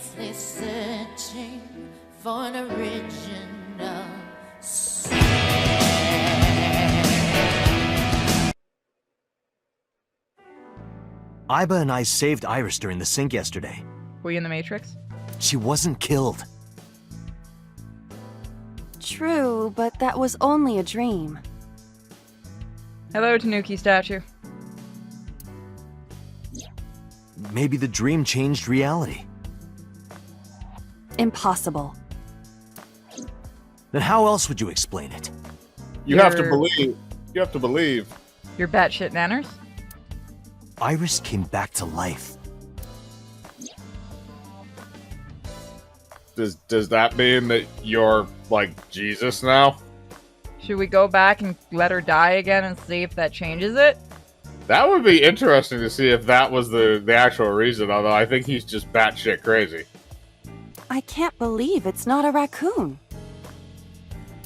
endlessly searching for an original soul. Iba and I saved Iris during the sink yesterday. Were you in the Matrix? She wasn't killed. True, but that was only a dream. Hello, Tanuki statue. Maybe the dream changed reality. Impossible. Then how else would you explain it? You have to believe. You have to believe. You're batshit nanners? Iris came back to life. Does that mean that you're like Jesus now? Should we go back and let her die again and see if that changes it? That would be interesting to see if that was the actual reason, although I think he's just batshit crazy. I can't believe it's not a raccoon.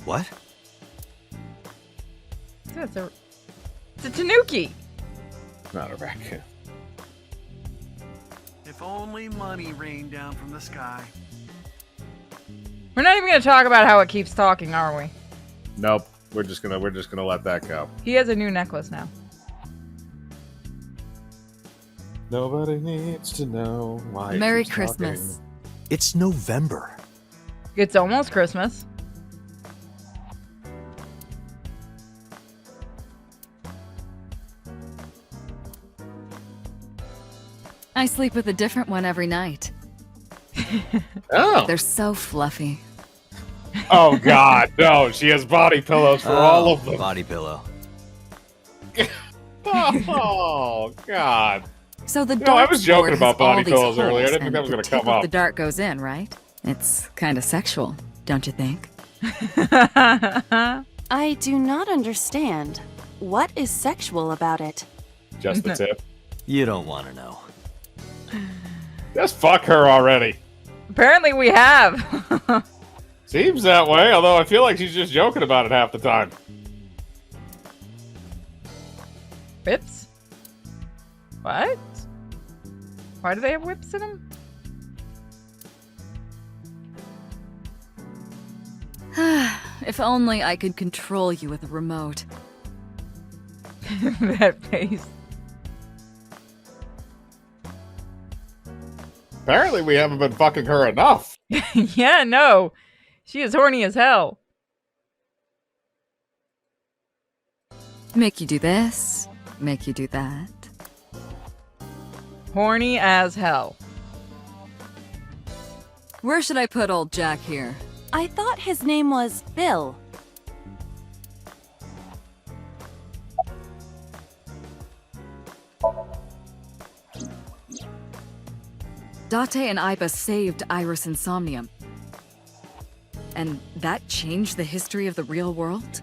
What? It's a Tanuki! Not a raccoon. If only money rained down from the sky. We're not even gonna talk about how it keeps talking, are we? Nope. We're just gonna let that go. He has a new necklace now. Nobody needs to know why. Merry Christmas. It's November. It's almost Christmas. I sleep with a different one every night. Oh. They're so fluffy. Oh God, no! She has body pillows for all of them. Body pillow. Oh God. So the No, I dark was joking board about has all body these pillows earlier. I holes, didn't think and that was the gonna tip come of up. The dart goes in, right? It's kind of sexual, don't you think? I do not understand. What is sexual about it? Just the tip. You don't want to know. Just fuck her already. Apparently we have. Seems that way, although I feel like she's just joking about it half the time. Whips? What? Why do they have whips in them? If only I could control you with a remote. That face. Apparently we haven't been fucking her enough. Yeah, no. She is horny as hell. Make you do this, make you do that. Horny as hell. Where should I put old Jack here? I thought his name was Bill. Date and Iba saved Iris and Somnium. And that changed the history of the real world?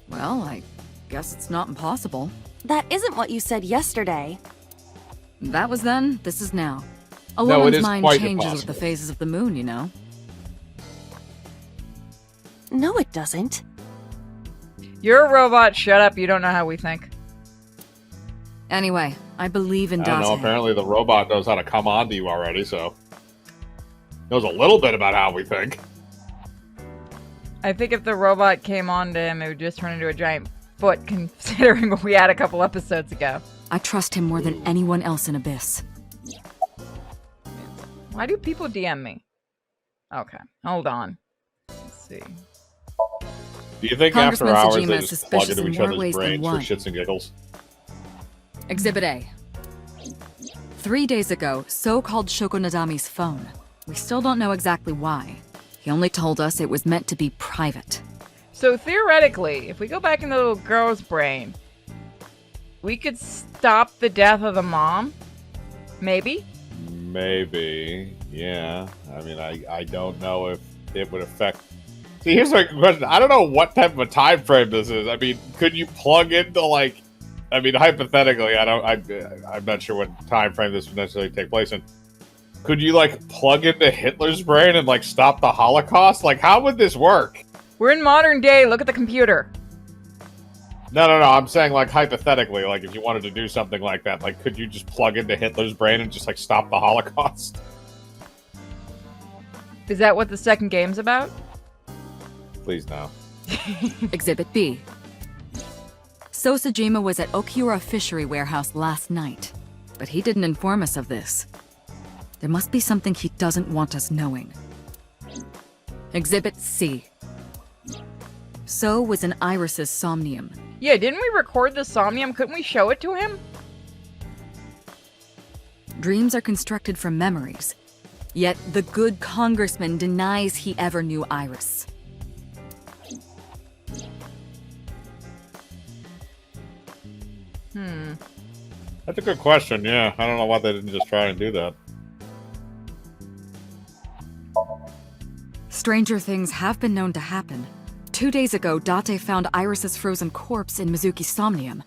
Well, I guess it's not impossible. That isn't what you said yesterday. That was then, this is now. A No, it woman's is mind quite changes with impossible. the phases of the moon, you know? No, it doesn't. You're a robot, shut up, you don't know how we think. Anyway, I believe in I don't know, Date. apparently the robot knows how to come on to you already, so... Knows a little bit about how we think. I think if the robot came on to him, it would just turn into a giant foot, considering what we had a couple episodes ago. I trust him more than anyone else in Abyss. Why do people DM me? Okay, hold on. Let's see. Do you think after Congressman hours Sajima they is just plug suspicious into in each more other's ways than brains for one. shits and giggles? Exhibit A. 3 days ago, So called Shoko Nadami's phone. We still don't know exactly why. He only told us it was meant to be private. So theoretically, if we go back in the little girl's brain, we could stop the death of the mom? Maybe? Maybe, yeah. I mean, I don't know if it would affect... See, here's my question. I don't know what type of a time frame this is. I mean, could you plug into, like... I mean, hypothetically, I'm not sure what time frame this would necessarily take place in. Could you, like, plug into Hitler's brain and, like, stop the Holocaust? Like, how would this work? We're in modern day, look at the computer. No, I'm saying, like, hypothetically, like, if you wanted to do something like that, like, could you just plug into Hitler's brain and just, like, stop the Holocaust? Is that what the second game's about? Please, no. Exhibit B. Sosajima was at Okiura Fishery Warehouse last night, but he didn't inform us of this. There must be something he doesn't want us knowing. Exhibit C. So was in Iris's Somnium. Yeah, didn't we record the Somnium? Couldn't we show it to him? Dreams are constructed from memories. Yet the good congressman denies he ever knew Iris. That's a good question, yeah. I don't know why they didn't just try and do that. Stranger things have been known to happen. 2 days ago, Date found Iris's frozen corpse in Mizuki's Somnium.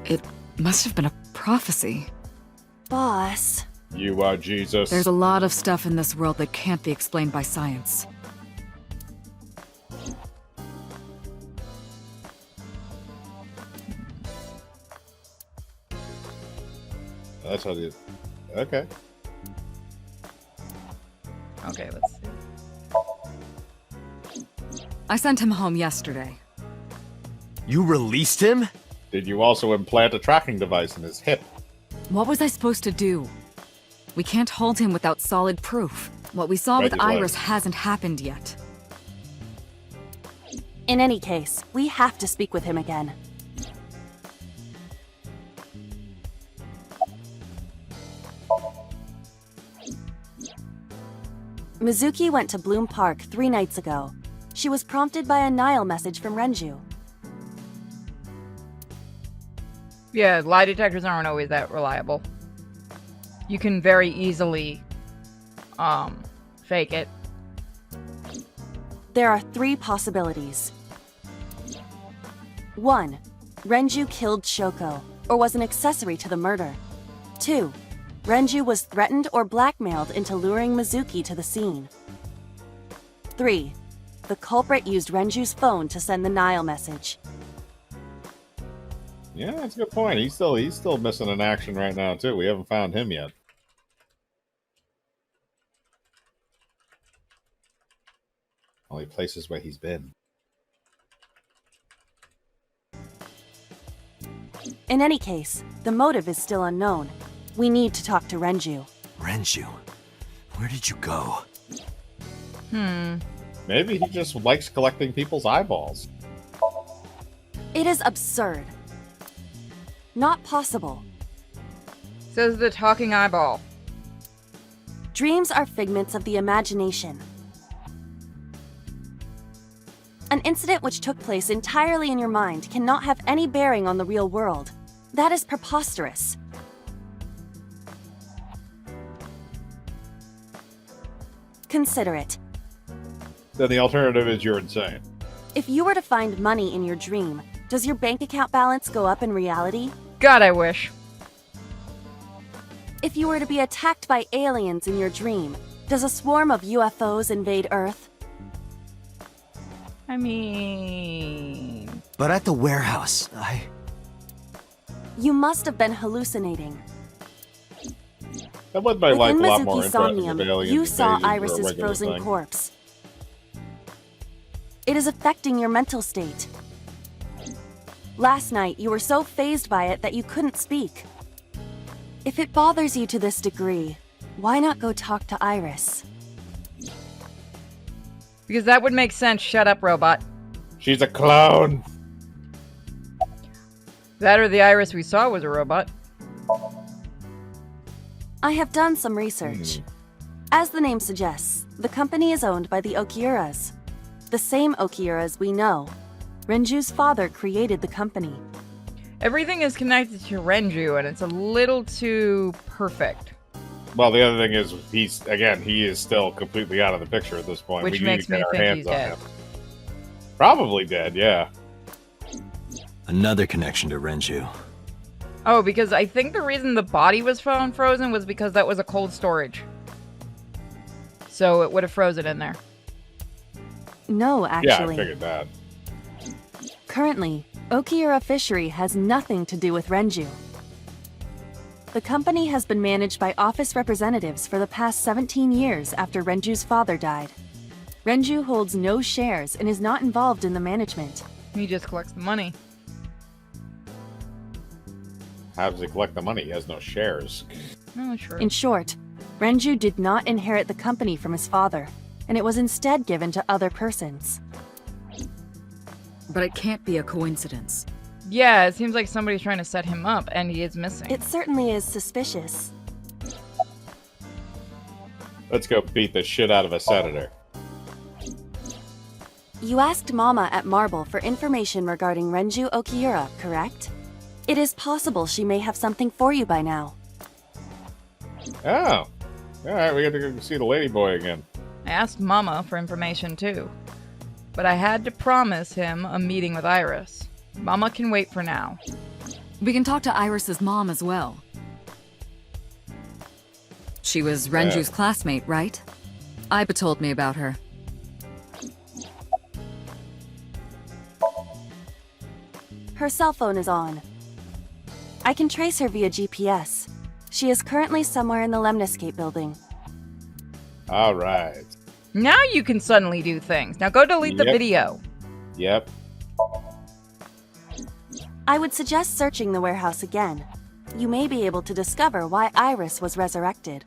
It must have been a prophecy. Boss. You are Jesus. There's a lot of stuff in this world that can't be explained by science. That's how you... Okay. Okay, let's see. I sent him home yesterday. You released him? Did you also implant a tracking device in his hip? What was I supposed to do? We can't hold him without solid proof. What we saw with Right, Iris hasn't happened yet. In any case, we have to speak with him again. Mizuki went to Bloom Park 3 nights ago. She was prompted by a Nile message from Renju. Yeah, lie detectors aren't always that reliable. You can very easily, fake it. There are 3 possibilities. 1. Renju killed Shoko, or was an accessory to the murder. 2. Renju was threatened or blackmailed into luring Mizuki to the scene. 3. The culprit used Renju's phone to send the Nile message. Yeah, that's a good point. He's still missing in action right now, too. We haven't found him yet. Only places where he's been. In any case, the motive is still unknown. We need to talk to Renju. Renju, where did you go? Maybe he just likes collecting people's eyeballs. It is absurd. Not possible. Says the talking eyeball. Dreams are figments of the imagination. An incident which took place entirely in your mind cannot have any bearing on the real world. That is preposterous. Consider it. Then the alternative is you're insane. If you were to find money in your dream, does your bank account balance go up in reality? God, I wish. If you were to be attacked by aliens in your dream, does a swarm of UFOs invade Earth? I mean... But at the warehouse, You must have been hallucinating. That would make life a Within lot more Mizuki's interesting if Somnium, aliens you saw invaded were a Iris's regular frozen thing. corpse. It is affecting your mental state. Last night, you were so fazed by it that you couldn't speak. If it bothers you to this degree, why not go talk to Iris? Because that would make sense. Shut up, robot. She's a clone. That or the Iris we saw was a robot. I have done some research. As the name suggests, the company is owned by the Okiuras. The same Okiuras we know. Renju's father created the company. Everything is connected to Renju, and it's a little too perfect. Well, the other thing is, he is still completely out of the picture at this point. Which We makes need to me get our think hands he's on dead. him. Probably dead, yeah. another connection to Renju. Oh, because I think the reason the body was frozen was because that was a cold storage. So it would have frozen in there. No, Yeah, I actually. figured that. Currently, Okiura Fishery has nothing to do with Renju. The company has been managed by office representatives for the past 17 years after Renju's father died. Renju holds no shares and is not involved in the management. He just collects the money. How does he collect the money? He has no shares. Oh, sure. In short, Renju did not inherit the company from his father, and it was instead given to other persons. But it can't be a coincidence. Yeah, it seems like somebody's trying to set him up, and he is missing. It certainly is suspicious. Let's go beat the shit out of a senator. You asked Mama at Marble for information regarding Renju Okiura, correct? It is possible she may have something for you by now. Oh. Alright, we get to go see the ladyboy again. I asked Mama for information too, but I had to promise him a meeting with Iris. Mama can wait for now. We can talk to Iris's mom as well. She was Renju's classmate, right? Iba told me about her. Her cell phone is on. I can trace her via GPS. She is currently somewhere in the Lemniscape building. Alright. Now you can suddenly do things. Now go delete the Yep. video. Yep. I would suggest searching the warehouse again. You may be able to discover why Iris was resurrected.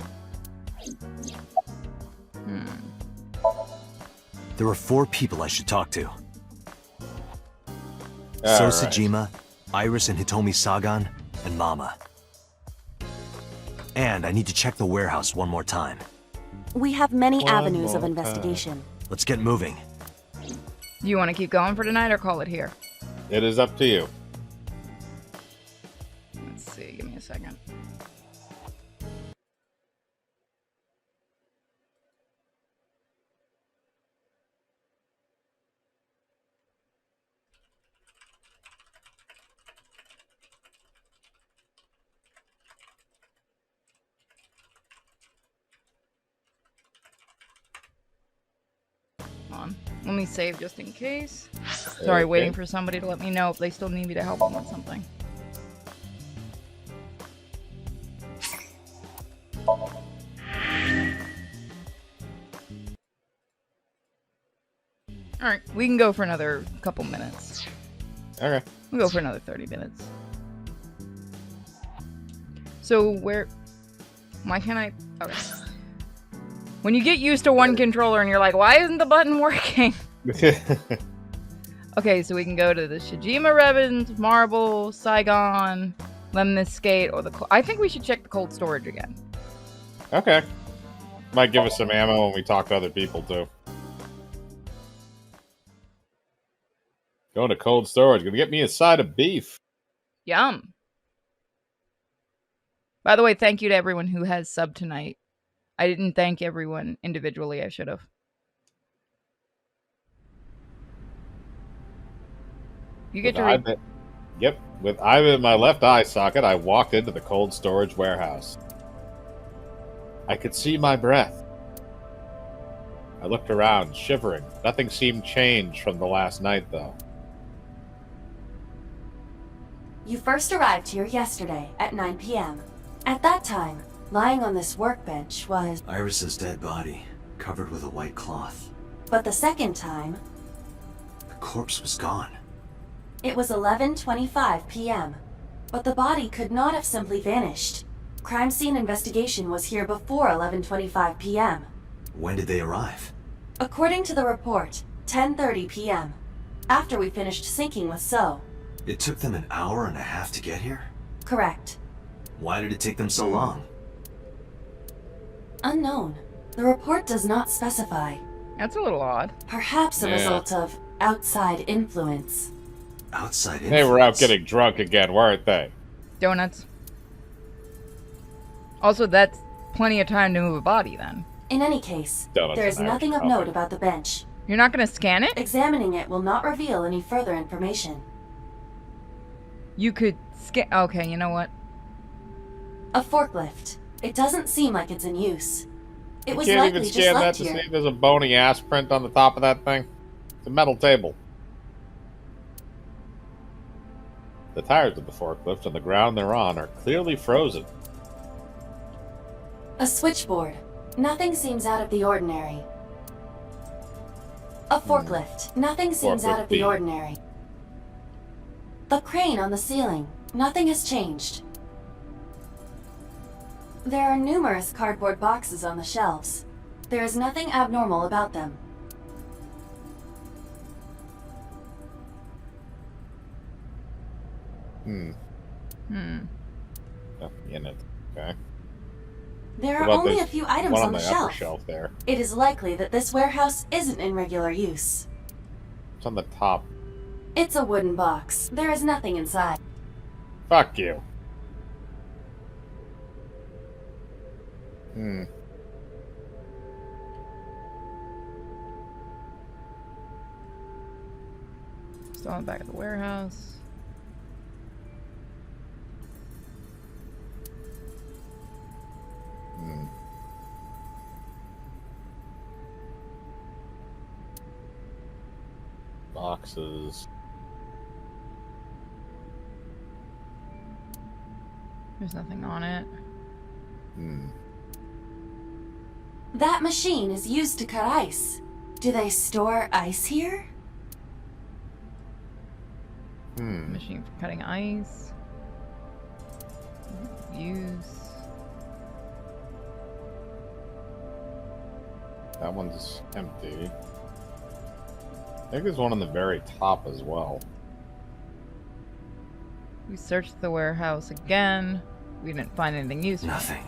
There are 4 people I should talk to. All right. Sosajima, Iris and Hitomi Sagan, and Mama. And I need to check the warehouse one more time. We have many One avenues of more investigation. Let's get moving. Do you want to keep going for tonight or call it here? It is up to you. Let's see, give me a second. On. Let me save just in case. Sorry, Okay. waiting for somebody to let me know if they still need me to help them with something. Alright, we can go for another couple minutes. Okay. We'll go for another 30 minutes. So where... Why can't I... Okay. When you get used to one controller and you're like, why isn't the button working? Okay, so we can go to the Shijima Revens, Marble, Saigon, Lemniscate, or the... I think we should check the cold storage again. Okay. Might give us some ammo when we talk to other people, too. Going to cold storage. Gonna get me a side of beef. Yum. By the way, thank you to everyone who has subbed tonight. I didn't thank everyone individually. I should have. You get to read. Yep. With Iva in my left eye socket, I walked into the cold storage warehouse. I could see my breath. I looked around, shivering. Nothing seemed changed from the last night, though. You first arrived here yesterday at 9 p.m. At that time, lying on this workbench was... Iris's dead body, covered with a white cloth. But the second time, The corpse was gone. it was 11:25 p.m. But the body could not have simply vanished. Crime scene investigation was here before 11:25 p.m. When did they arrive? According to the report, 10:30 p.m. After we finished syncing with So. It took them an hour and a half to get here? Correct. Why did it take them so long? Unknown. The report does not specify. That's a little odd. Perhaps a Yeah. result of outside influence. Outside They were out influence. getting drunk again, weren't they? Donuts. Also, that's plenty of time to move a body then. In any case, Donuts there is and Irish nothing of coffee. note about the bench. You're not going to scan it? Examining it will not reveal any further information. You could scan... Okay, you know what? A forklift. It doesn't seem like it's in use. It You was can't likely even just scan that left to here. see if there's a bony ass print on the top of that thing. It's a metal table. The tires of the forklift and the ground they're on are clearly frozen. A switchboard. Nothing seems out of the ordinary. A forklift. Nothing seems out of the B. ordinary. The crane on the ceiling. Nothing has changed. There are numerous cardboard boxes on the shelves. There is nothing abnormal about them. Nothing in it. Okay. There What are about only this a few items one on the the upper shelf. shelf there. It is likely that this warehouse isn't in regular use. It's on the top. It's a wooden box. There is nothing inside. Fuck you. Still in the back of the warehouse. Boxes. There's nothing on it. That machine is used to cut ice. Do they store ice here? Machine for cutting ice. Use. That one's empty. I think there's one on the very top as well. We searched the warehouse again. We didn't find anything useful. Nothing.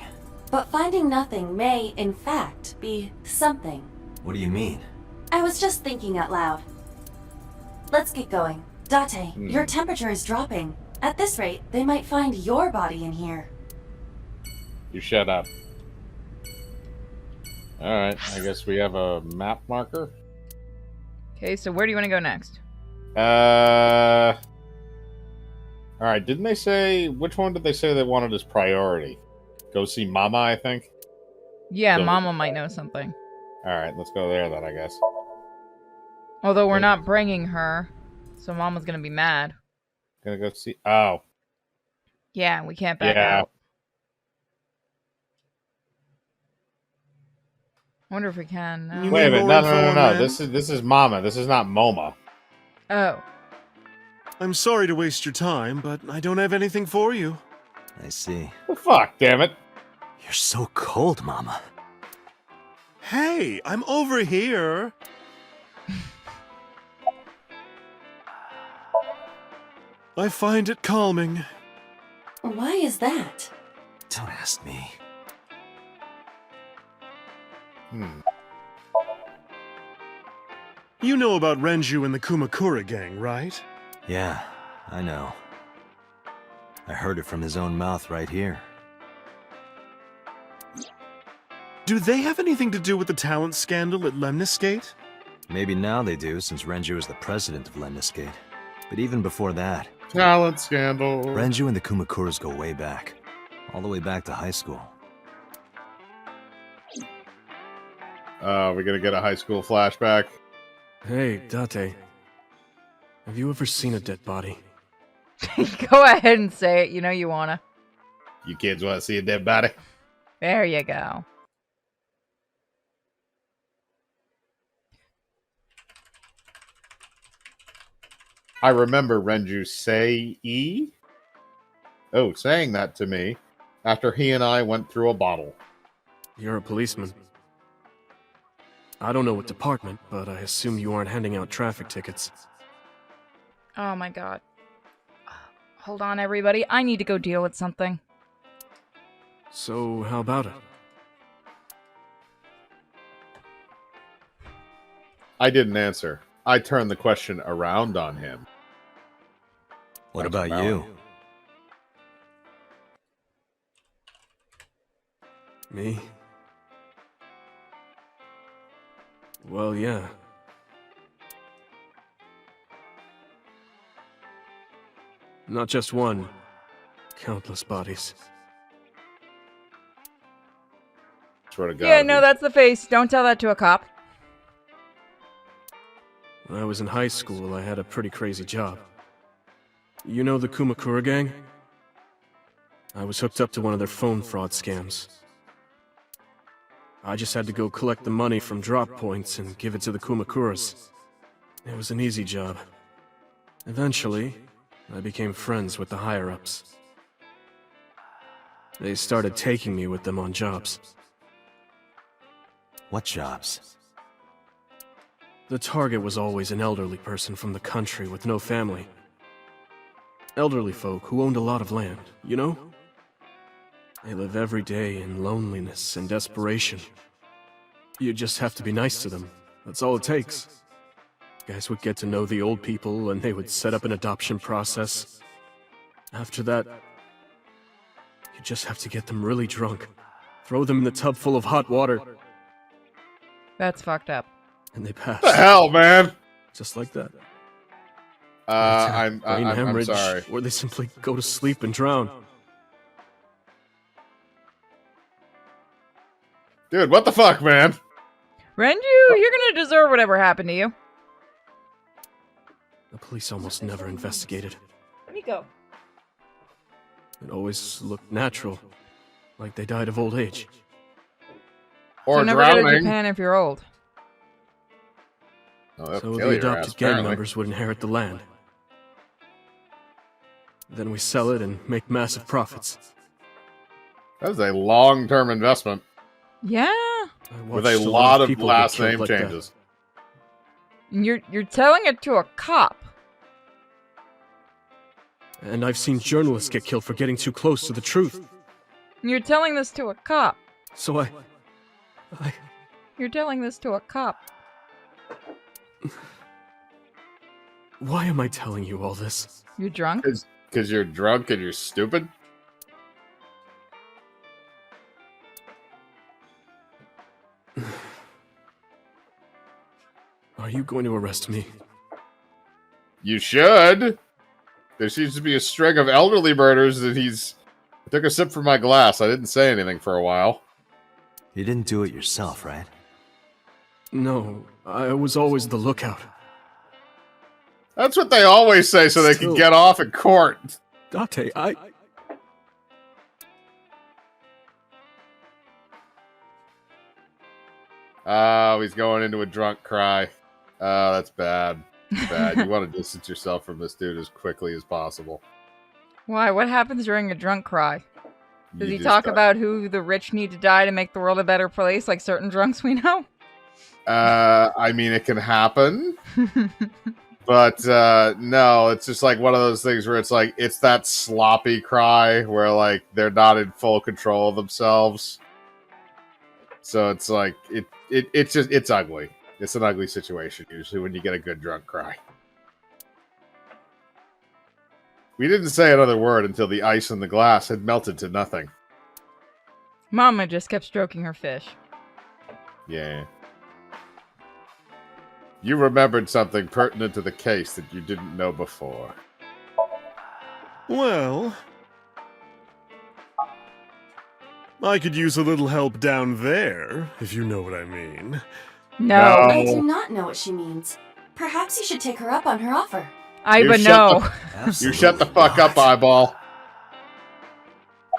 But finding nothing may, in fact, be something. What do you mean? I was just thinking out loud. Let's get going. Date, your temperature is dropping. At this rate, they might find your body in here. You shut up. Alright, I guess we have a map marker. Okay, so where do you want to go next? Alright, didn't they say... Which one did they say they wanted as priority? Go see Mama, I think? Yeah, So- Mama might know something. Alright, let's go there then, I guess. Although we're not bringing her, so Mama's gonna be mad. Gonna go see... Oh. Yeah, we can't back Yeah. out. I wonder if we can. No. You Wait a need minute, more no. info on that? This is Mama, this is not MoMA. Oh. I'm sorry to waste your time, but I don't have anything for you. I see. Well, fuck, damn it. You're so cold, Mama. Hey, I'm over here. I find it calming. Why is that? Don't ask me. You know about Renju and the Kumakura gang, right? Yeah, I know. I heard it from his own mouth right here. Do they have anything to do with the talent scandal at Lemniscate? Maybe now they do, since Renju is the president of Lemniscate. But even before that, Talent scandal. Renju and the Kumakuras go way back. All the way back to high school. We're gonna get a high school flashback. Hey, Date. Have you ever seen a dead body? Go ahead and say it. You know you wanna. You kids want to see a dead body? There you go. I remember Renju saying that to me after he and I went through a bottle. You're a policeman. I don't know what department, but I assume you aren't handing out traffic tickets. Oh my god. Hold on, everybody. I need to go deal with something. So, how about it? I didn't answer. I turned the question around on him. What That's about valid. you? Me? Well, yeah. Not just one. Countless bodies. Swear to God. Yeah, no, dude. that's the face. Don't tell that to a cop. When I was in high school, I had a pretty crazy job. You know the Kumakura gang? I was hooked up to one of their phone fraud scams. I just had to go collect the money from drop points and give it to the Kumakuras. It was an easy job. Eventually, I became friends with the higher-ups. They started taking me with them on jobs. What jobs? The target was always an elderly person from the country with no family. Elderly folk who owned a lot of land, you know? They live every day in loneliness and desperation. You just have to be nice to them. That's all it takes. Guys would get to know the old people and they would set up an adoption process. After that, you just have to get them really drunk. Throw them in the tub full of hot water. That's fucked up. And they pass. What the hell, man? Just like that. I'm hemorrhage, sorry. or they simply go to sleep and drown. Dude, what the fuck, man? Renju, you're gonna deserve whatever happened to you. The police almost never investigated. Miko. It always looked natural, like they died of old age. Or So never go to drowning. Japan if you're old. Oh, that'll So kill the your adopted ass, gang apparently. members would inherit the land. Then we sell it and make massive profits. That is a long-term investment Yeah. I with watched a lot of people get last killed name like that. changes. And you're telling it to a cop. And I've seen journalists get killed for getting too close to the truth. And you're telling this to a cop. So I... You're telling this to a cop. Why am I telling you all this? You're drunk? Because you're drunk and you're stupid? Are you going to arrest me? You should. There seems to be a string of elderly murders that he's... I took a sip from my glass. I didn't say anything for a while. You didn't do it yourself, right? No, I was always the lookout. That's what they always say so they can Still- get off in court. Date, Oh, he's going into a drunk cry. Oh, that's bad. Bad. You want to distance yourself from this dude as quickly as possible. Why? What happens during a drunk cry? Does You he just talk don't- about who the rich need to die to make the world a better place, like certain drunks we know? I mean, it can happen. But no, it's just like one of those things where it's like it's that sloppy cry where like they're not in full control of themselves. So it's like it's ugly. It's an ugly situation usually when you get a good drunk cry. We didn't say another word until the ice in the glass had melted to nothing. Mama just kept stroking her fish. Yeah. You remembered something pertinent to the case that you didn't know before. Well, I could use a little help down there, if you know what I mean. No. I do not know what she means. Perhaps you should take her up on her offer. Iva, You no. You shut the fuck up, eyeball.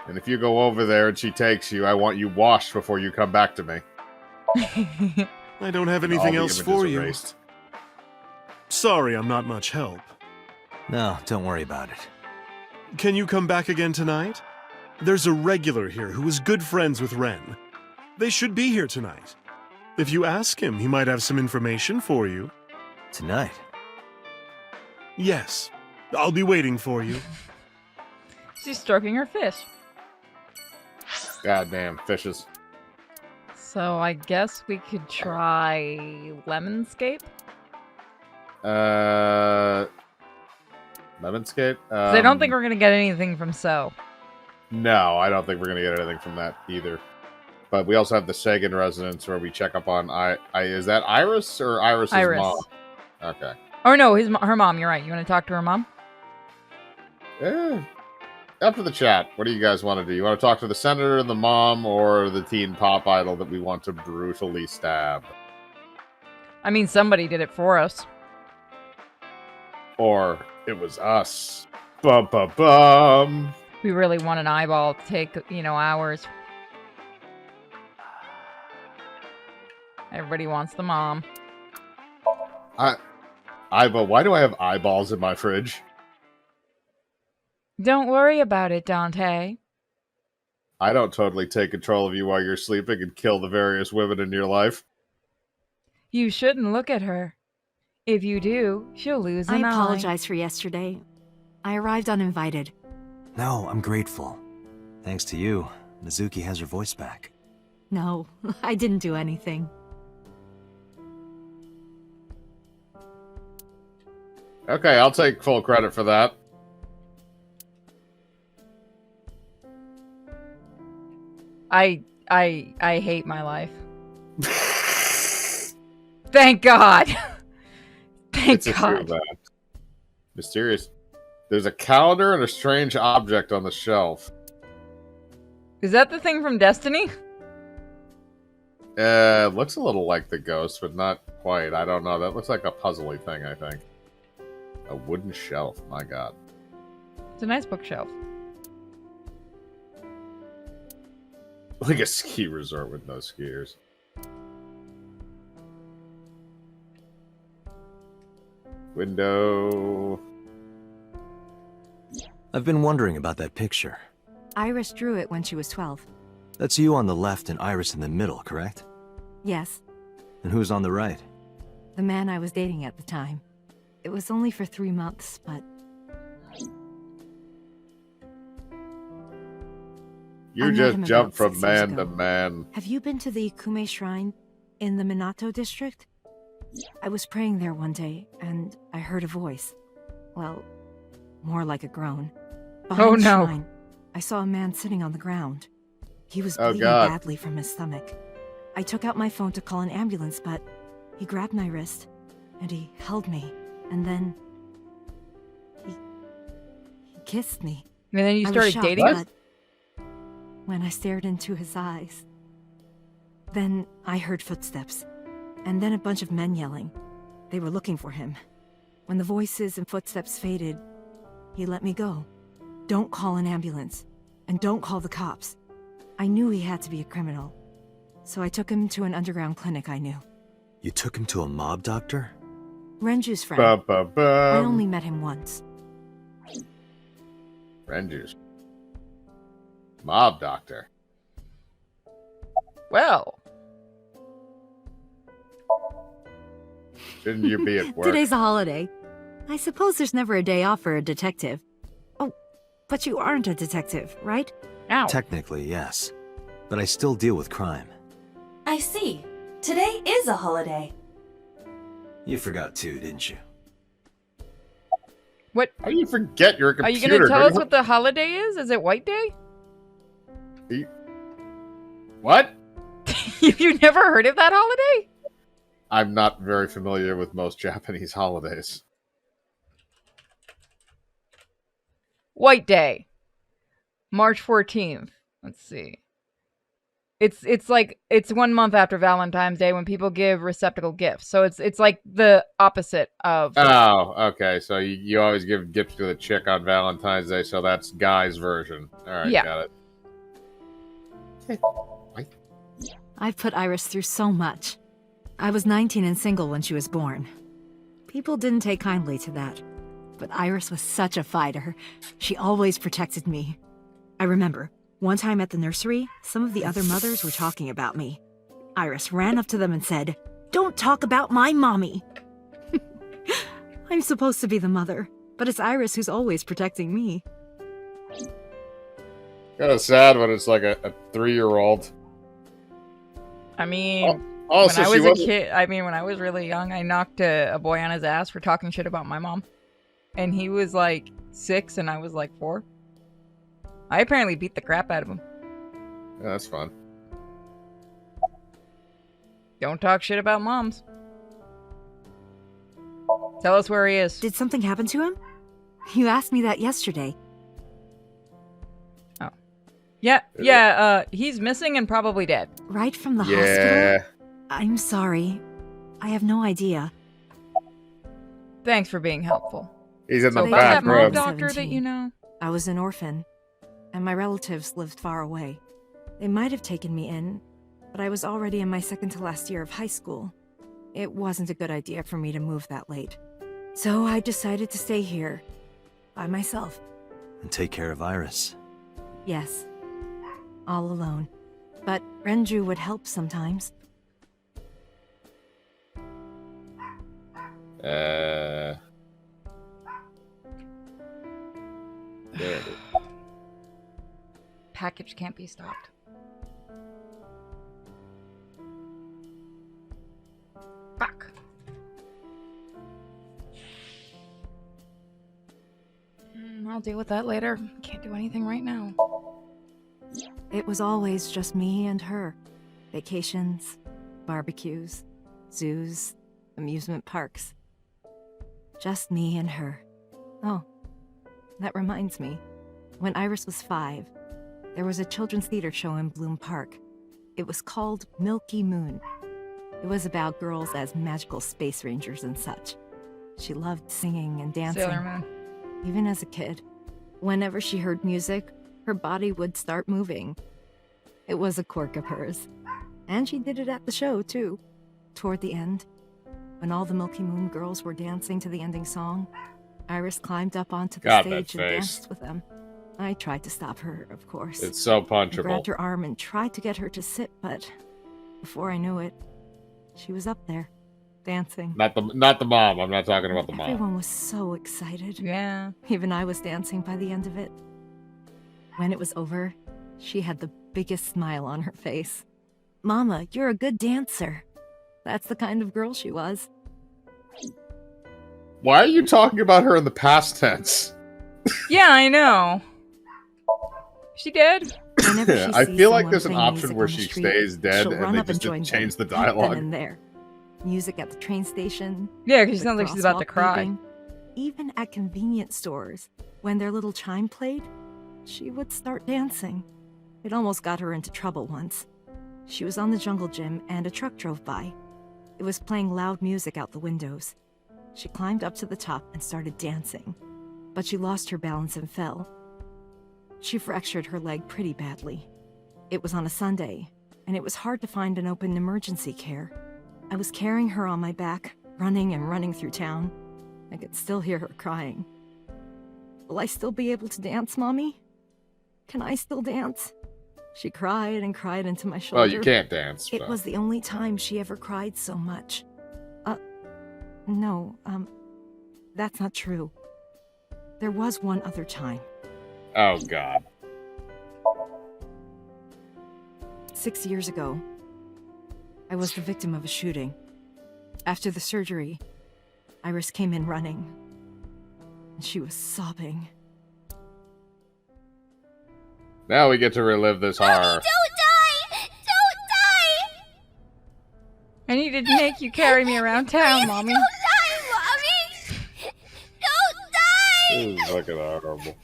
And if you go over there and she takes you, I want you washed before you come back to me. I don't have All anything the else images for you. erased. Sorry, I'm not much help. No, don't worry about it. Can you come back again tonight? There's a regular here who is good friends with Ren. They should be here tonight. If you ask him, he might have some information for you. Tonight? Yes. I'll be waiting for you. She's stroking her fish. Goddamn fishes. So I guess we could try Lemonscape? Lemonscape? 'Cause I don't think we're gonna get anything from So. No, I don't think we're gonna get anything from that either. But we also have the Sagan residence where we check up on is that Iris or Iris's Iris. mom? Okay. Oh no, her mom. You're right. You want to talk to her mom? After the chat, what do you guys want to do? You want to talk to the senator, the mom, or the teen pop idol that we want to brutally stab? I mean, somebody did it for us. Or it was us. Bum bum bum. We really want an eyeball to take, hours. Everybody wants the mom. Eyeball. Why do I have eyeballs in my fridge? Don't worry about it, Dante. I don't totally take control of you while you're sleeping and kill the various women in your life. You shouldn't look at her. If you do, she'll lose an eye. I apologize for yesterday. I arrived uninvited. No, I'm grateful. Thanks to you, Mizuki has her voice back. No, I didn't do anything. Okay, I'll take full credit for that. I hate my life. Thank God. Thank It's a God. true that. Mysterious. There's a calendar and a strange object on the shelf. Is that the thing from Destiny? Looks a little like the ghost, but not quite. I don't know. That looks like a puzzly thing, I think. A wooden shelf. My God. It's a nice bookshelf. Like a ski resort with no skiers. Window. I've been wondering about that picture. Iris drew it when she was 12. That's you on the left and Iris in the middle, correct? Yes, And who's on the right? the man I was dating at the time. It was only for 3 months, but You I met just him jumped about from 6 years man to ago. man. have you been to the Ikume Shrine in the Minato district? I was praying there one day, and I heard a voice. Well, more like a groan. Behind Oh, the no. shrine, I saw a man sitting on the ground. He was Oh, bleeding God. badly from his stomach. I took out my phone to call an ambulance, but he grabbed my wrist, and he held me, and then he kissed me. And then you I was started shocked, dating? but when I stared into his eyes, then I heard footsteps, and then a bunch of men yelling. They were looking for him. When the voices and footsteps faded, he let me go. Don't call an ambulance, and don't call the cops. I knew he had to be a criminal, so I took him to an underground clinic I knew. You took him to a mob doctor? Renju's friend. Bum, bum, I bum. only met him once. Renju's. Mob doctor. Well, Shouldn't you be at work? Today's a holiday. I suppose there's never a day off for a detective. Oh, but you aren't a detective, right? ow. Technically, yes. But I still deal with crime. I see. Today is a holiday. You forgot too, didn't you? What? How do you forget your Are computer? you going to tell Don't us what the holiday is? Is it White Day? What? You never heard of that holiday? I'm not very familiar with most Japanese holidays. White Day. March 14th. Let's see. It's like it's 1 month after Valentine's Day when people give receptacle gifts. So it's like the opposite of Oh, okay. So you always give gifts to the chick on Valentine's Day, so that's Guy's version. All right, Yeah. got it. I've put Iris through so much. I was 19 and single when she was born. People didn't take kindly to that. But Iris was such a fighter. She always protected me. I remember, one time at the nursery, some of the other mothers were talking about me. Iris ran up to them and said, "Don't talk about my mommy." I'm supposed to be the mother, but it's Iris who's always protecting me. Kind of sad when it's like a 3-year-old. I mean, Oh, when so I she was a wasn't. kid, when I was really young, I knocked a boy on his ass for talking shit about my mom. And he was like 6 and I was like 4. I apparently beat the crap out of him. Yeah, that's fun. Don't talk shit about moms. Tell us where he is. Did something happen to him? You asked me that yesterday. Yeah, he's missing and probably dead. Right from the Yeah. hospital? I'm sorry. I have no idea. Thanks for being helpful. He's in So the about back that mob room. doctor that you know? I was an orphan, and my relatives lived far away. They might have taken me in, but I was already in my second to last year of high school. It wasn't a good idea for me to move that late. So I decided to stay here, by myself. And take care of Iris. Yes, all alone. But Renju would help sometimes. There it is. Package can't be stopped. Fuck. I'll deal with that later. Can't do anything right now. It was always just me and her. Vacations, barbecues, zoos, amusement parks. Just me and her. Oh, that reminds me. When Iris was 5, there was a children's theater show in Bloom Park. It was called Milky Moon. It was about girls as magical space rangers and such. She loved singing and dancing. Sailor Moon. Even as a kid. Whenever she heard music, her body would start moving. It was a quirk of hers. And she did it at the show, too. Toward the end, when all the Milky Moon girls were dancing to the ending song, Iris climbed up onto the God, that stage and face. danced with them. I tried to stop her, of course. It's so I punchable. grabbed her arm and tried to get her to sit, but before I knew it, she was up there, dancing. Not the mom. I'm not talking about the mom. Everyone was so excited. Yeah. Even I was dancing by the end of it. When it was over, she had the biggest smile on her face. Mama, you're a good dancer. That's the kind of girl she was. Why are you talking about her in the past tense? Yeah, I know. She dead? Whenever she I sees feel like someone there's an playing option music where on the she street, stays dead she'll and run they up and just join didn't change them, the right then dialogue. and there. Music at the train station. Yeah, because she the sounds like she's about to crosswalk cry. beeping. Even at convenience stores, when their little chime played, she would start dancing. It almost got her into trouble once. She was on the jungle gym and a truck drove by. It was playing loud music out the windows. She climbed up to the top and started dancing, but she lost her balance and fell. She fractured her leg pretty badly. It was on a Sunday, and it was hard to find an open emergency care. I was carrying her on my back, running and running through town. I could still hear her crying. Will I still be able to dance, Mommy? Can I still dance? She cried and cried into my shoulder. Well, you can't dance. It but- was the only time she ever cried so much. No, that's not true. There was one other time. Oh, God. 6 years ago, I was the victim of a shooting. After the surgery, Iris came in running, and she was sobbing. Now we get to relive this horror. Don't die! Don't die! I needed to make you carry me around town, Mommy. Don't die, Mommy! Don't die! This is fucking horrible.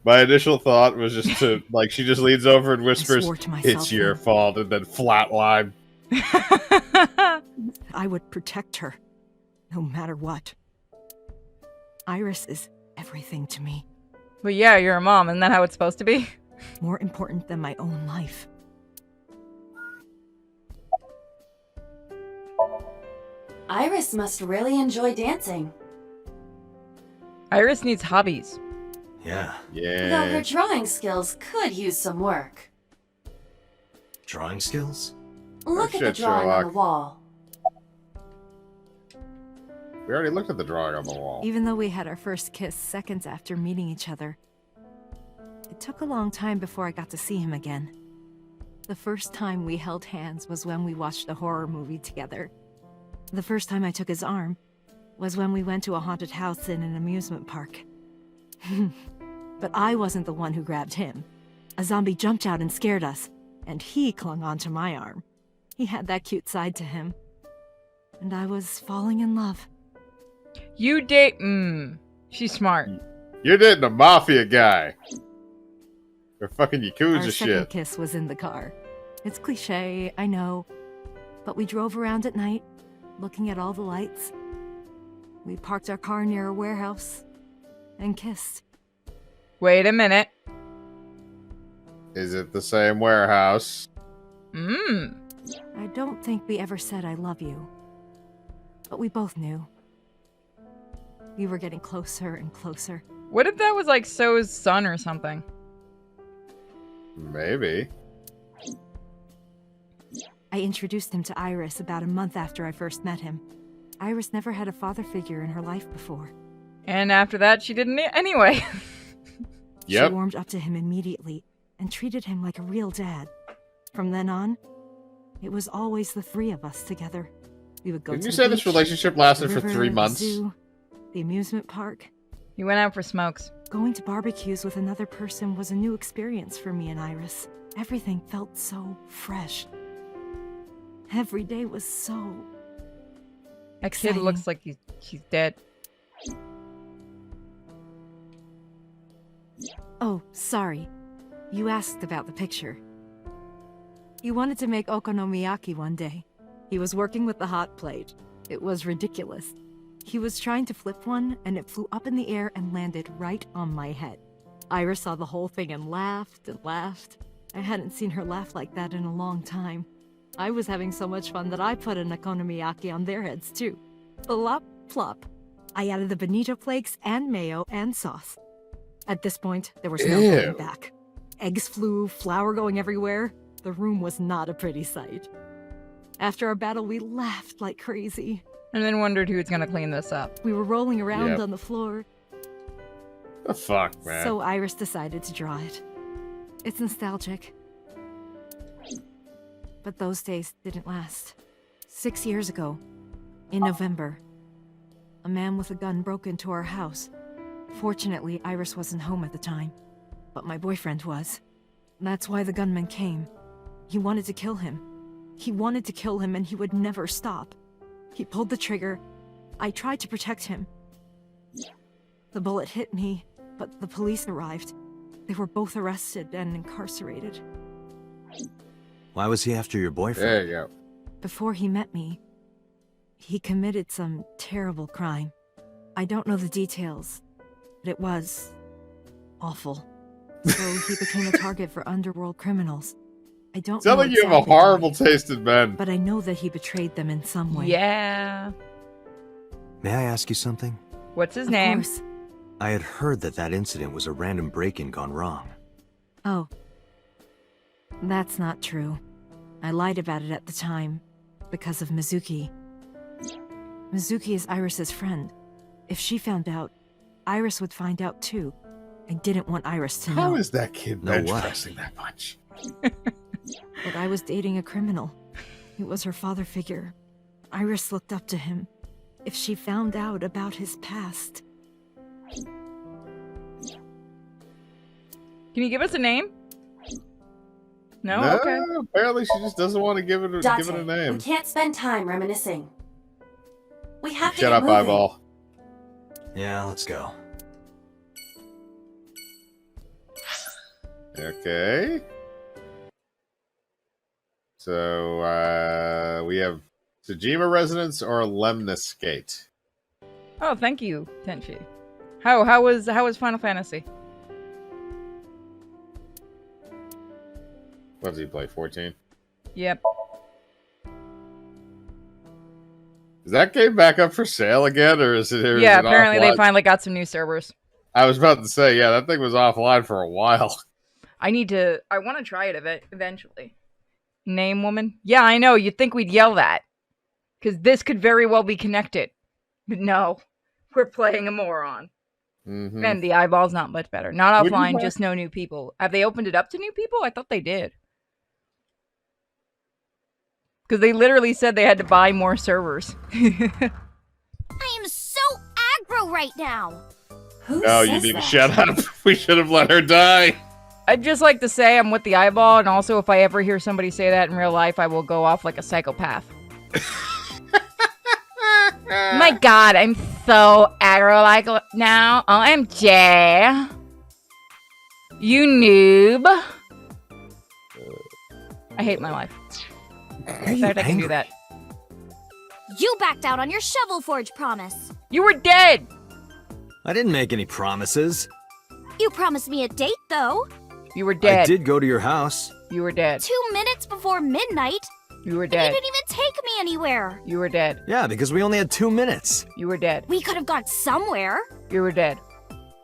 My initial thought was just to, like, she just leans over and whispers, swore to myself "It's your then. fault," and then flatline. I would protect her, no matter what. Iris is everything to me. But yeah, you're a mom. Isn't that how it's supposed to be? More important than my own life. Iris must really enjoy dancing. Iris needs hobbies. Yeah, Though Yeah. her drawing skills could use some work. drawing skills? Look at the shit, drawing on the Sherlock. wall. We already looked at the drawing on the wall. Even though we had our first kiss seconds after meeting each other, it took a long time before I got to see him again. The first time we held hands was when we watched a horror movie together. The first time I took his arm was when we went to a haunted house in an amusement park. But I wasn't the one who grabbed him. A zombie jumped out and scared us, and he clung onto my arm. He had that cute side to him. And I was falling in love. You date. She's smart. You're dating a mafia guy. Or fucking Our Yakuza second shit. kiss was in the car. It's cliche, I know. But we drove around at night, looking at all the lights. We parked our car near a warehouse and kissed. Wait a minute. Is it the same warehouse? I don't think we ever said I love you. But we both knew. We were getting closer and closer. What if that was like So's son or something? Maybe. I introduced him to Iris about a month after I first met him. Iris never had a father figure in her life before. And after that, she didn't anyway. Yep. She warmed up to him immediately and treated him like a real dad. From then on, it was always the three of us together. We would go Didn't to you the say this beach, relationship lasted the for river, 3 the months? zoo, the amusement park. He went out for smokes. Going to barbecues with another person was a new experience for me and Iris. Everything felt so fresh. Every day was so That kid exciting. looks like he's dead. Oh, sorry. You asked about the picture. He wanted to make okonomiyaki one day. He was working with the hot plate. It was ridiculous. He was trying to flip one, and it flew up in the air and landed right on my head. Iris saw the whole thing and laughed and laughed. I hadn't seen her laugh like that in a long time. I was having so much fun that I put an okonomiyaki on their heads too. Plop, plop. I added the bonito flakes and mayo and sauce. At this point, there was no going back. Eggs flew, flour going everywhere. The room was not a pretty sight. After our battle, we laughed like crazy. And then wondered who was gonna clean this up. We were rolling around on the floor. The fuck, man? So Iris decided to draw it. It's nostalgic. But those days didn't last. 6 years ago, in November, a man with a gun broke into our house. Fortunately, Iris wasn't home at the time, but my boyfriend was. That's why the gunman came. He wanted to kill him. He wanted to kill him and he would never stop. He pulled the trigger. I tried to protect him. The bullet hit me, but the police arrived. They were both arrested and incarcerated. Why was he after your boyfriend? There you go. Before he met me, he committed some terrible crime. I don't know the details, but it was awful. So he became a target for underworld criminals. I don't Sounds know like you have a exactly horrible why, taste in men. but I know that he betrayed them in some way. Yeah. May I ask you something? What's his Of name? course. I had heard that incident was a random break-in gone wrong. Oh. That's not true. I lied about it at the time, because of Mizuki. Mizuki is Iris's friend. If she found out, Iris would find out too. I didn't want Iris to know. How is that kid No bench what? pressing that much? But I was dating a criminal. It was her father figure. Iris looked up to him. If she found out about his past... Can you give us a name? No? No, Okay. apparently she just doesn't want to give it a Date, name. we can't spend time reminiscing. We have to Shut get up, moving. eyeball. Yeah, let's go. Okay. So, we have Tsujima Residence or Lemnis Gate. Oh, thank you, Tenchi. How was Final Fantasy? What does he play, 14? Yep. Is that game back up for sale again, or is it? Or Yeah, is it apparently they offline? finally got some new servers. I was about to say, yeah, that thing was offline for a while. I want to try it eventually. Name woman? Yeah, I know. You'd think we'd yell that. Because this could very well be connected. But no. We're playing a moron. Mm-hmm. And the eyeball's not much better. Not Would you offline, mind- just no new people. Have they opened it up to new people? I thought they did. Because they literally said they had to buy more servers. I am so aggro right now. Who No, you says need to that? shut up. We should have let her die. I'd just like to say I'm with the eyeball, and also if I ever hear somebody say that in real life, I will go off like a psychopath. My god, I'm so aggro like now. OMG. You noob. I hate my life. Why are In you fact, I can do angry? that. You backed out on your Shovel Forge promise. You were dead! I didn't make any promises. You promised me a date, though. You were dead. I did go to your house. You were dead. 2 minutes before midnight. You were And dead. you didn't even take me anywhere. You were dead. Yeah, because we only had 2 minutes. You were dead. We could have gone somewhere. You were dead.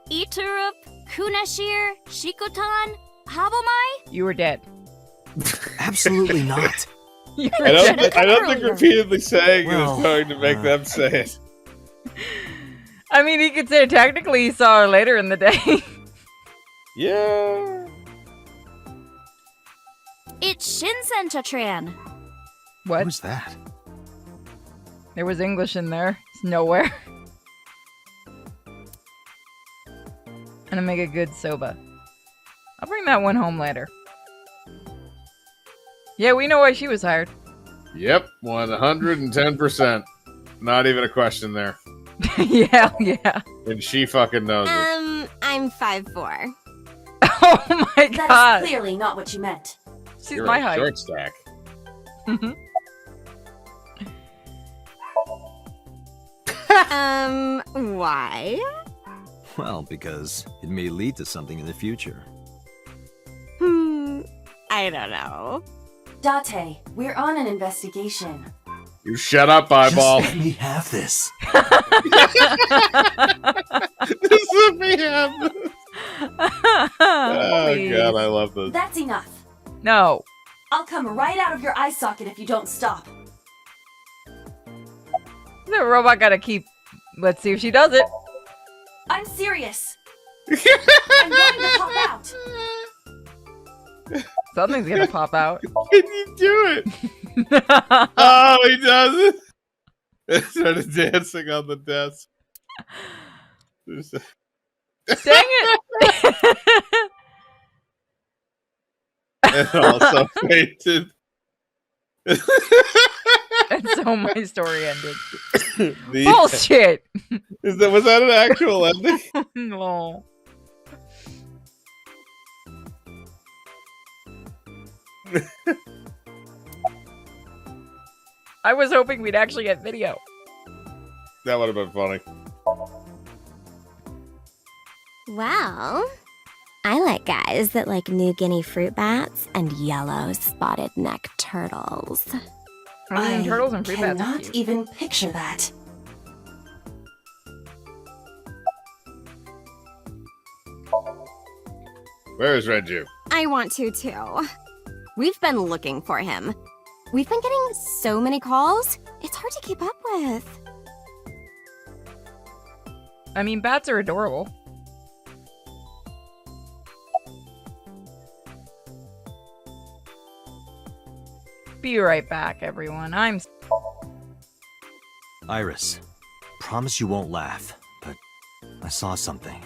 Iturup, Kunashir, Shikotan, Habomai? You were dead. Absolutely not. You were I dead. don't think repeatedly saying it Well, is going to make them say it. I mean, he could say technically he saw her later in the day. Yeah. It's Shinsen Chatran. What? What was that? There was English in there. It's nowhere. And I make a good soba. I'll bring that one home later. Yeah, we know why she was hired. Yep, 110%. Not even a question there. Yeah. And she fucking knows it. I'm 5'4". Oh my That god. is clearly not what you meant. She's You're my a height. short stack. Why? Well, because it may lead to something in the future. I don't know. Date, we're on an investigation. You shut up, eyeball. Just let me have this. Just let me have this. Oh Please. god, I love this. That's enough. No. I'll come right out of your eye socket if you don't stop. The robot gotta keep. Let's see if she does it. I'm serious. I'm going to pop out. Something's gonna pop out. Can you do it? Oh, he does it. He started dancing on the desk. Dang it! And also fainted. And so my story ended. The- Bullshit! was that an actual ending? No. I was hoping we'd actually get video. That would have been funny. Well, I like guys that like New Guinea fruit bats and yellow spotted neck turtles. I mean, turtles and fruit bats are cannot cute. even picture that. Where is Renju? I want to too. We've been looking for him. We've been getting so many calls, it's hard to keep up with. I mean, bats are adorable. Be right back, everyone. Iris, promise you won't laugh, but I saw something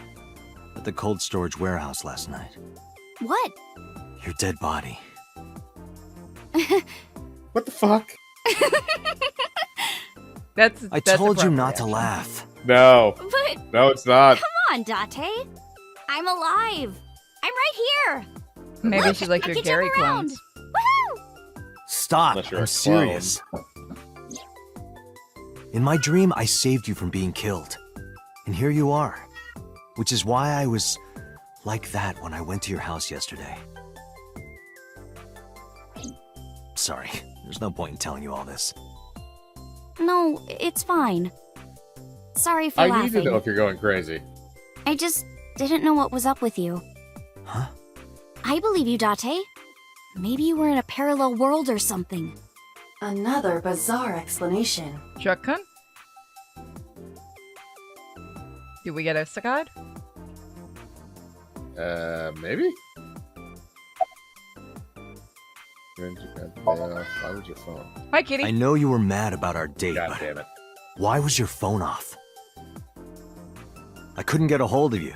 at the cold storage warehouse last night. What? Your dead body. What the fuck? That's I that's told a you proper not to reaction. laugh. No. But No, it's not. come on, Date. I'm alive. I'm right here. Maybe Look, she's like I your can Gary jump around. clones. Woohoo! Stop! Unless you're I'm a serious. In my dream, I saved you from being killed. And here you are. Which is why I was like that when I went to your house yesterday. Sorry, there's no point in telling you all this. No, it's fine. Sorry for I laughing. need to know if you're going crazy. I just didn't know what was up with you. Huh? I believe you, Date. Maybe you were in a parallel world or something. Another bizarre explanation. Chuck-kun? Do we get a Sakad? Maybe? Why was your phone? Hi, kitty. I know you were mad about our date, God but damn it. why was your phone off? I couldn't get a hold of you.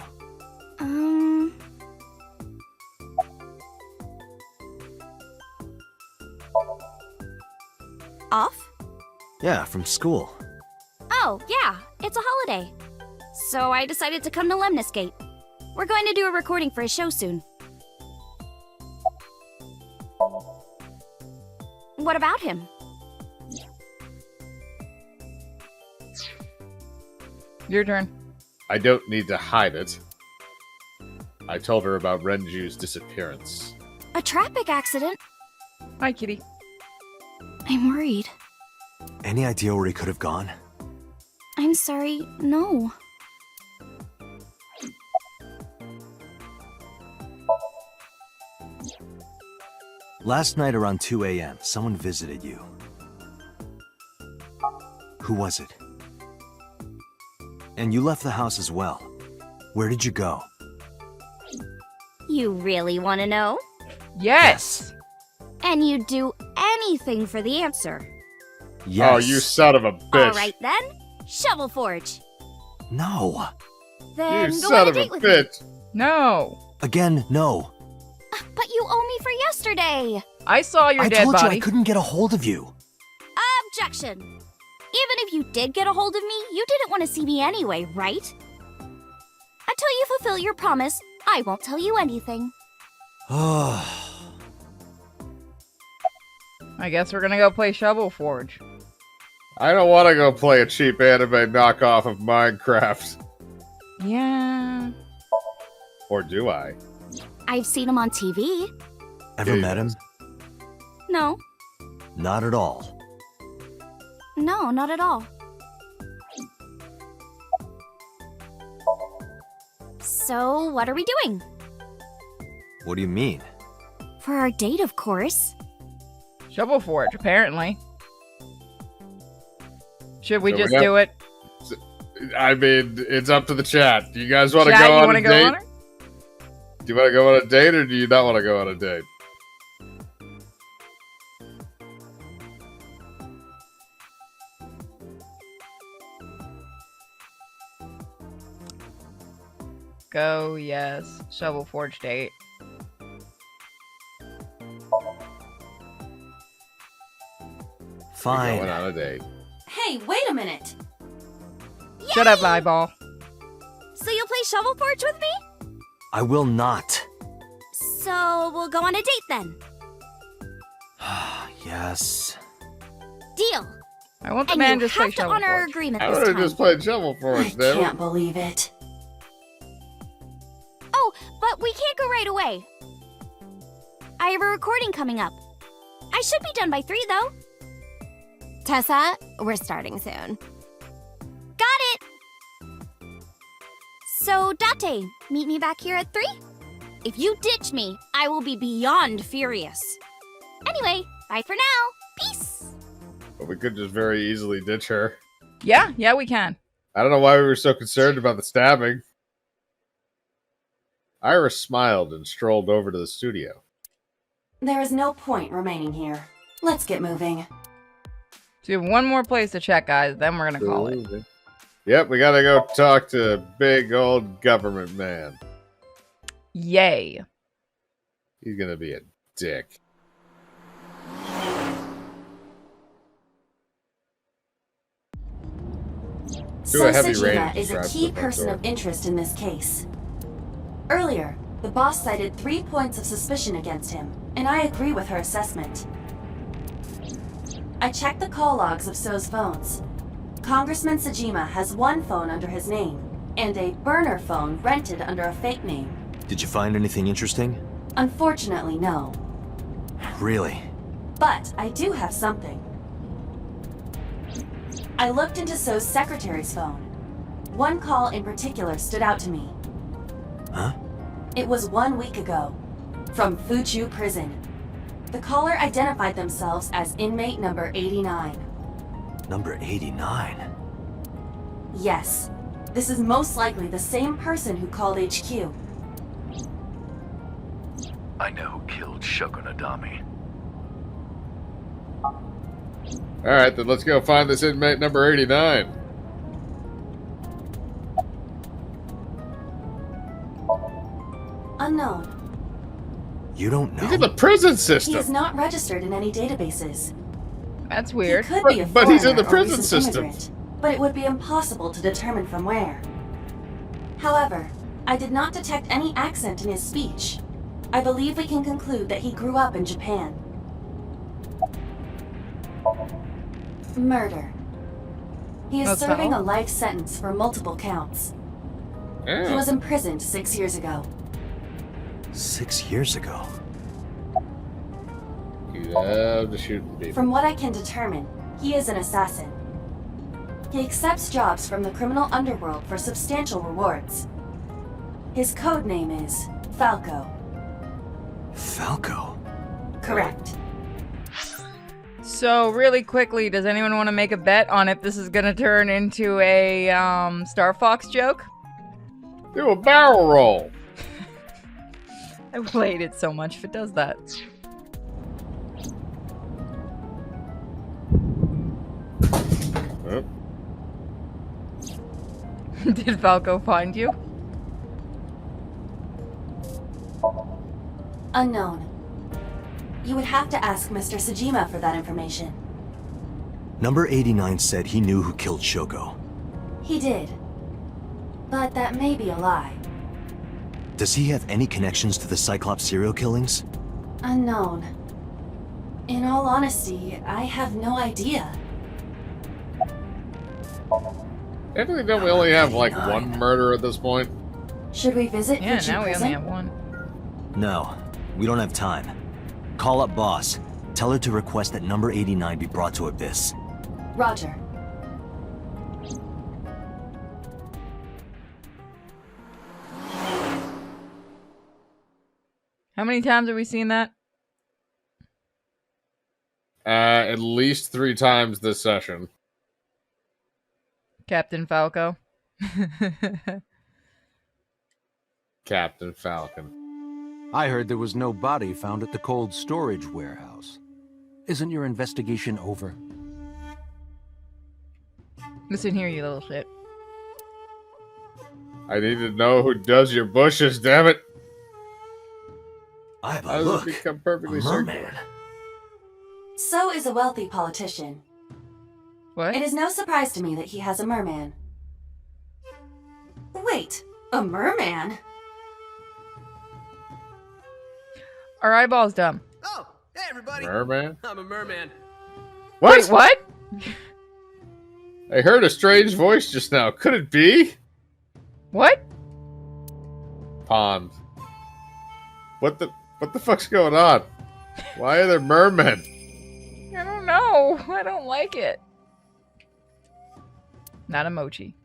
Off? Yeah, from school. Oh, yeah, it's a holiday. So I decided to come to Lemniscate. We're going to do a recording for a show soon. What about him? Your turn. I don't need to hide it. I told her about Renju's disappearance. A traffic accident? Hi, kitty. I'm worried. Any idea where he could have gone? I'm sorry, no. Last night around 2 a.m., someone visited you. Who was it? And you left the house as well. Where did you go? You really want to know? Yes. And you'd do anything for the answer. Yes. Oh, you son of a bitch. All right then, Shovel Forge. No. Then You go son on a of a date with me. bitch. No. Again, no. But you owe me for yesterday. I saw your I dead told body. you I couldn't get a hold of you. Objection. Even if you did get a hold of me, you didn't want to see me anyway, right? Until you fulfill your promise, I won't tell you anything. I guess we're gonna go play Shovel Forge. I don't want to go play a cheap anime knockoff of Minecraft. Yeah. Or do I? I've seen him on TV. Ever met him? No, Not at all. no, not at all. So, what are we doing? What do you mean? For our date, of course. Shovel Forge, apparently. Should we So just we're do it? I mean, it's up to the chat. Do you guys want to Chad, go you on wanna a go date? on it? Do you want to go on a date or do you not want to go on a date? Go, yes. Shovel Forge date. Fine. Going on a date. Hey, wait a minute. Shut up, eyeball. So you'll play Shovel Forge with me? I will not. So we'll go on a date then. Yes. Deal. I want the And man you just play have to Shovel honor our Forge. agreement I this would have time. just played Shovel Forge, I damn it. can't believe it. Oh, but we can't go right away. I have a recording coming up. I should be done by 3, though. Tessa, we're starting soon. Got it! So, Date, meet me back here at 3? If you ditch me, I will be beyond furious. Anyway, bye for now. Peace! But we could just very easily ditch her. Yeah, we can. I don't know why we were so concerned about the stabbing. Iris smiled and strolled over to the studio. There is no point remaining here. Let's get moving. So we have one more place to check, guys. Then we're gonna call it. Yep, we gotta go talk to big old government man. Yay. He's gonna be a dick. Do a heavy rain Sajima is a drive to key the front person door. of interest in this case. Earlier, the boss cited 3 points of suspicion against him, and I agree with her assessment. I checked the call logs of So's phones. Congressman Sajima has 1 phone under his name, and a burner phone rented under a fake name. Did you find anything interesting? Unfortunately, no. Really? But I do have something. I looked into So's secretary's phone. 1 call in particular stood out to me. Huh? It was 1 week ago, from Fuchu Prison. The caller identified themselves as inmate number 89. Number 89? Yes, this is most likely the same person who called HQ. I know who killed Shogunadami. Alright, then let's go find this inmate number 89. Unknown. You don't know? He's in the prison He system. is not registered in any databases. That's weird. He could be a But he's in the foreigner or prison recent system. immigrant, but it would be impossible to determine from where. However, I did not detect any accent in his speech. I believe we can conclude that he grew up in Japan. Murder. He is That's serving all? a life sentence for multiple counts. He Yeah. was imprisoned 6 years ago. 6 years ago. You love to shoot people. From what I can determine, he is an assassin. He accepts jobs from the criminal underworld for substantial rewards. His code name is Falco. Falco? Correct. So, really quickly, does anyone want to make a bet on if this is gonna turn into a Star Fox joke? Do a barrel roll. I played it so much if it does that. Oh. Did Falco find you? Unknown. You would have to ask Mr. Sajima for that information. Number 89 said he knew who killed Shoko. He did. But that may be a lie. Does he have any connections to the Cyclops serial killings? Unknown. In all honesty, I have no idea. Technically, don't we only have like one murder at this point? Should we visit Yeah, Fuji now we prison? only have one. No, we don't have time. Call up boss. Tell her to request that number 89 be brought to Abyss. Roger. How many times have we seen that? At least 3 times this session. Captain Falco. Captain Falcon. I heard there was no body found at the cold storage warehouse. Isn't your investigation over? Listen here, you little shit. I need to know who does your bushes, damn it! I have How a does look. it become perfectly A circular? merman. So is a wealthy politician. What? It is no surprise to me that he has a merman. Wait, a merman? Our eyeball's dumb. Oh, hey everybody. Merman? I'm a merman. What? Wait, what? I heard a strange voice just now. Could it be? What? Pond. What the fuck's going on? Why are there mermen? I don't know. I don't like it. Not a mochi.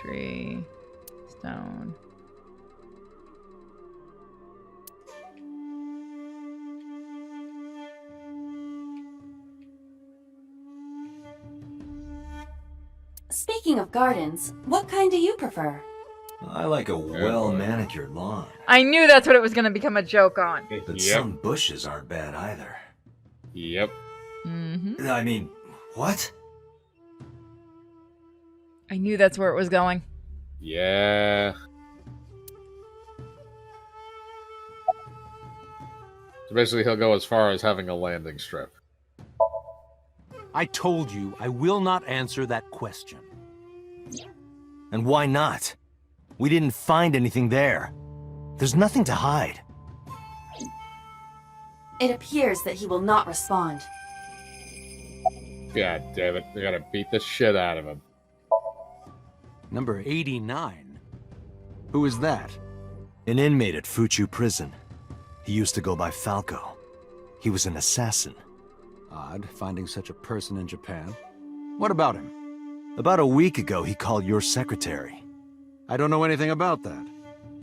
Tree. Stone. Speaking of gardens, what kind do you prefer? I like a well-manicured lawn. I knew that's what it was going to become a joke on. But Yep. some bushes aren't bad either. Yep. Mm-hmm. I mean, what? I knew that's where it was going. Yeah. So basically, he'll go as far as having a landing strip. I told you I will not answer that question. And why not? We didn't find anything there. There's nothing to hide. It appears that he will not respond. God damn it. We gotta beat the shit out of him. Number 89? Who is that? An inmate at Fuchu prison. He used to go by Falco. He was an assassin. Odd, finding such a person in Japan. What about him? About a week ago, he called your secretary. I don't know anything about that.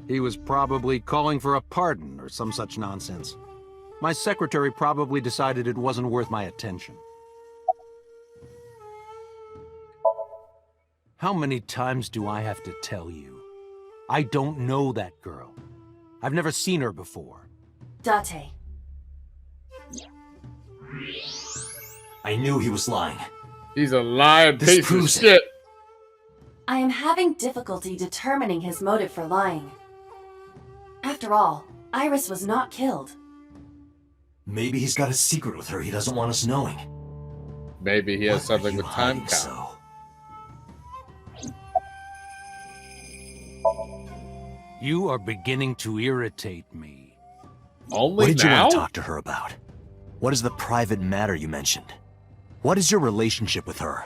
He was probably calling for a pardon or some such nonsense. My secretary probably decided it wasn't worth my attention. How many times do I have to tell you? I don't know that girl. I've never seen her before. Date. I knew he was lying. He's a lying This piece of proves it. shit. I am having difficulty determining his motive for lying. After all, Iris was not killed. Maybe he's got a secret with her he doesn't want us knowing. Maybe he has What are something you with time hiding count. so? You are beginning to irritate me. Only What did you now? want to talk to her about? What is the private matter you mentioned? What is your relationship with her?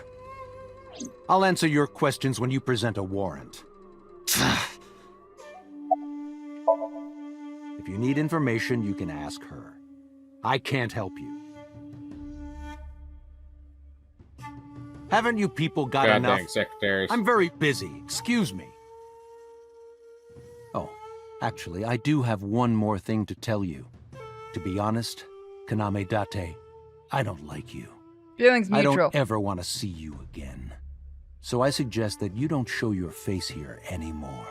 I'll answer your questions when you present a warrant. If you need information, you can ask her. I can't help you. Haven't you people got God enough? dang secretaries. I'm very busy. Excuse me. Oh, actually, I do have one more thing to tell you. To be honest, Kaname Date, I don't like you. Feelings I mutual. don't ever want to see you again. So I suggest that you don't show your face here anymore.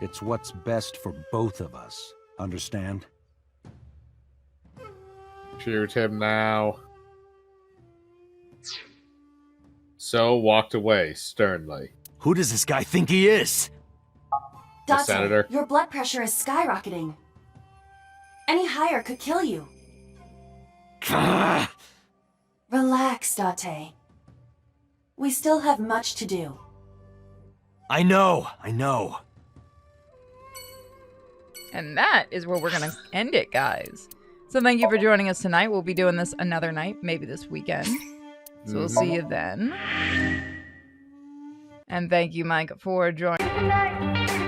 It's what's best for both of us. Understand? Shoot him now. So walked away sternly. Who does this guy think he is? The senator. Your blood pressure is skyrocketing. Any higher could kill you. Relax, Date. We still have much to do. I know. And that is where we're going to end it, guys. So thank you for joining us tonight. We'll be doing this another night, maybe this weekend. So we'll see you then. And thank you, Mike, for joining.